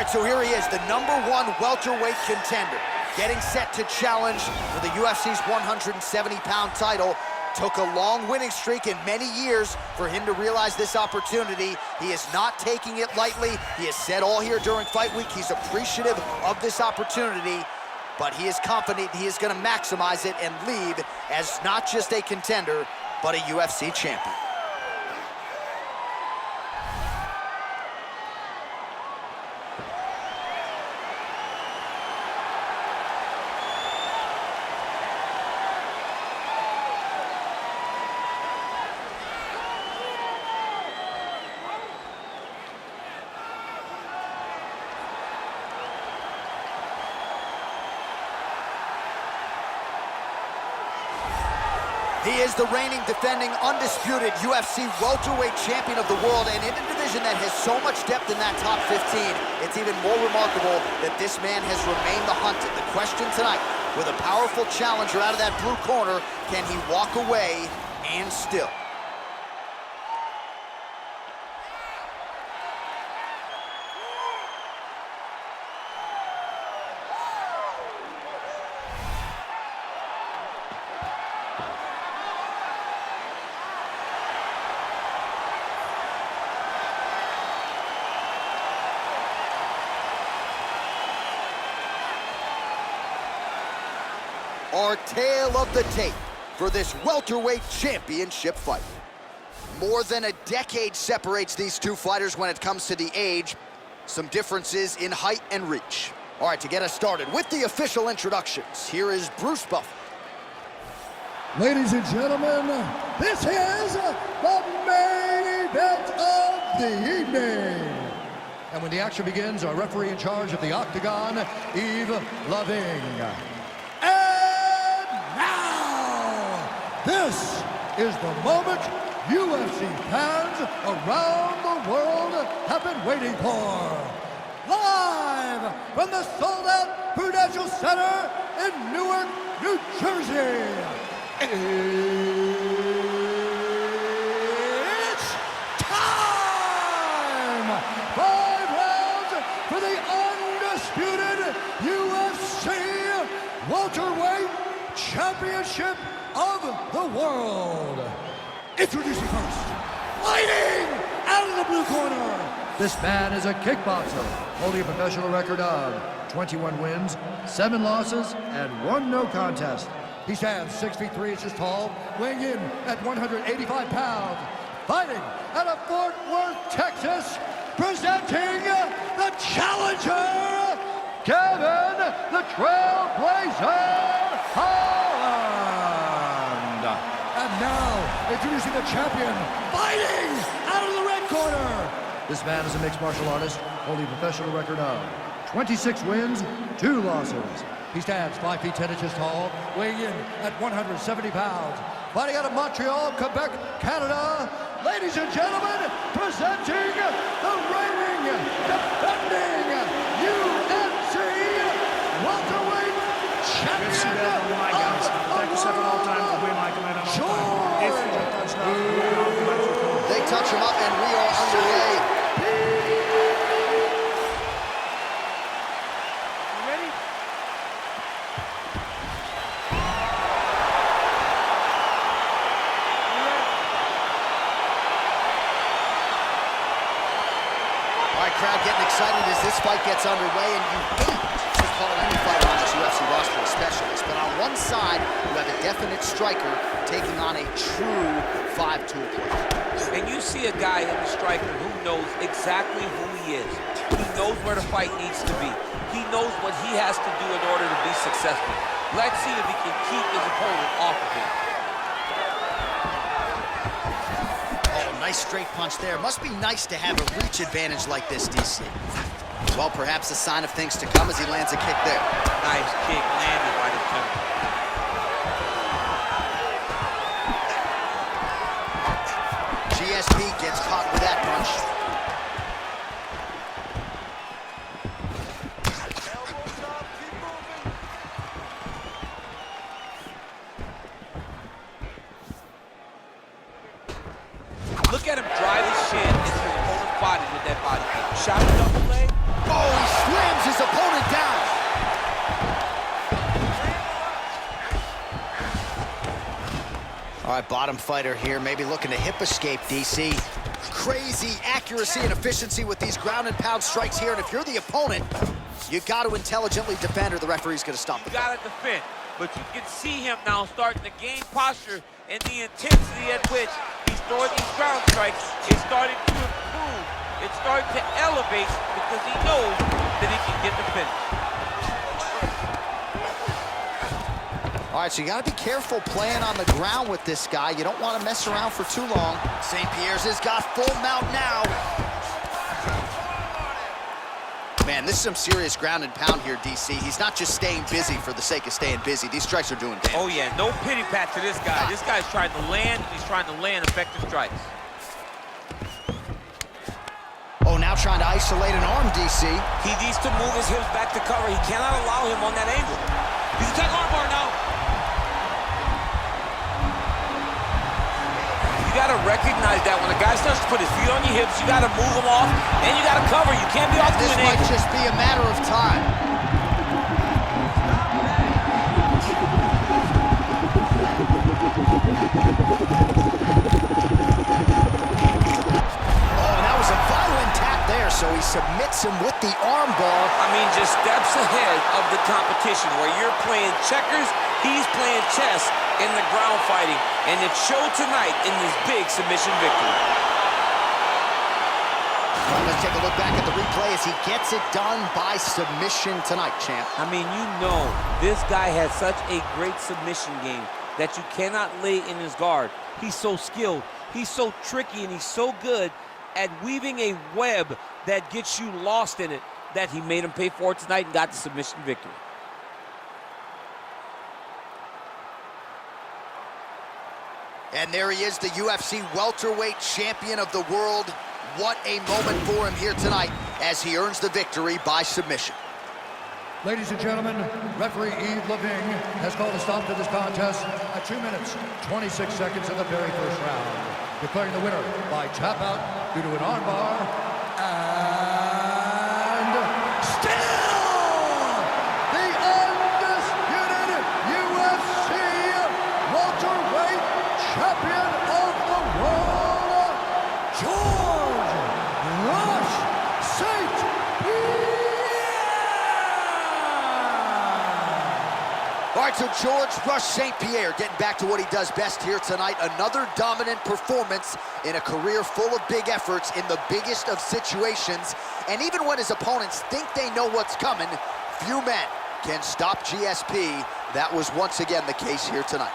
right, so here he is, the #1 welterweight contender, getting set to challenge for the UFC's 170-pound title. Took a long winning streak in many years for him to realize this opportunity. He is not taking it lightly. He has said all here during fight week he's appreciative of this opportunity, but he is confident he is going to maximize it and leave as not just a contender, but a UFC champion. He is the reigning, defending, undisputed UFC welterweight champion of the world, and in a division that has so much depth in that top 15, it's even more remarkable that this man has remained the hunted. The question tonight, with a powerful challenger out of that blue corner, can he walk away and still? Our tale of the tape for this welterweight championship fight. More than a decade separates these two fighters when it comes to the age. Some differences in height and reach. All right, to get us started with the official introductions, here is Bruce Buffer. Ladies and gentlemen, this is the main event of the evening. And when the action begins, our referee in charge of the Octagon, Yves Loving. This is the moment UFC fans around the world have been waiting for. Live from the sold-out Prudential Center in Newark, New Jersey. It's time! 5 rounds for the undisputed UFC Welterweight Championship of the world. Introducing first, fighting out of the blue corner. This man is a kickboxer, holding a professional record of 21 wins, 7 losses, and 1 no contest. He stands 6 feet 3 inches tall, weighing in at 185 pounds. Fighting out of Fort Worth, Texas, presenting the challenger, Kevin the Trailblazer Holland. And now, introducing the champion, fighting out of the red corner. This man is a mixed martial artist, holding a professional record of 26 wins, 2 losses. He stands 5 feet 10 inches tall, weighing in at 170 pounds. Fighting out of Montreal, Quebec, Canada, ladies and gentlemen, presenting the reigning, defending UFC welterweight champion of the world, They touch him up and we are underway. Crowd getting excited as this fight gets underway, and you hate to call any fighter on this UFC roster a specialist, but on one side, you have a definite striker taking on a true 5-tool player. And you see a guy in the striker who knows exactly who he is. He knows where the fight needs to be. He knows what he has to do in order to be successful. Let's see if he can keep his opponent off of him. Nice straight punch there. Must be nice to have a reach advantage like this, DC. Well, perhaps a sign of things to come as he lands a kick there. Nice kick landed by the champion. GSP gets caught with that punch. Look at him drive his shin into his opponent's body with that body kick. Shot a double leg. Oh, he All right, bottom fighter here, maybe looking to hip escape, DC. Crazy accuracy and efficiency with these ground and pound strikes here, and if you're the opponent, you got to intelligently defend or the referee's going to stop the fight. You got to defend, but you can see him now starting to gain posture, and the intensity at which he's throwing these ground strikes is starting to improve. It's starting to elevate because he knows that he can get the finish. All right, so you got to be careful playing on the ground with this guy. You don't want to mess around for too long. St-Pierre's has got full mount now. Man, this is some serious ground and pound here, DC. He's not just staying busy for the sake of staying busy. These strikes are doing damage. Oh, yeah, no pity pat to this guy. This guy's trying to land, and he's trying to land effective strikes. Oh, now trying to isolate an arm, DC. He needs to move his hips back to cover. He cannot allow him on that angle. He's attacking arm bar now. You got to recognize that when a guy starts to put his feet on your hips, you got to move him off, and you got to cover. You can't be off to an angle. This might just be a matter of time. Oh, and that was a violent tap there, so he submits him with the arm bar. I mean, just steps ahead of the competition. Where you're playing checkers, he's playing chess in the ground fighting, and it showed tonight in this big submission victory. Well, let's take a look back at the replay as he gets it done by submission tonight, champ. I mean, you know, this guy has such a great submission game that you cannot lay in his guard. He's so skilled, he's so tricky, and he's so good at weaving a web that gets you lost in it that he made him pay for it tonight and got the submission victory. And there he is, the UFC welterweight champion of the world. What a moment for him here tonight as he earns the victory by submission. Ladies and gentlemen, referee Yves Leving has called a stop to this contest at 2 minutes, 26 seconds of the very first round, declaring the winner by tap out due to an armbar, and still the undisputed UFC welterweight champion of the world, George Rush St-Pierre. All right, so George Rush St-Pierre getting back to what he does best here tonight. Another dominant performance in a career full of big efforts in the biggest of situations. And even when his opponents think they know what's coming, few men can stop GSP. That was once again the case here tonight.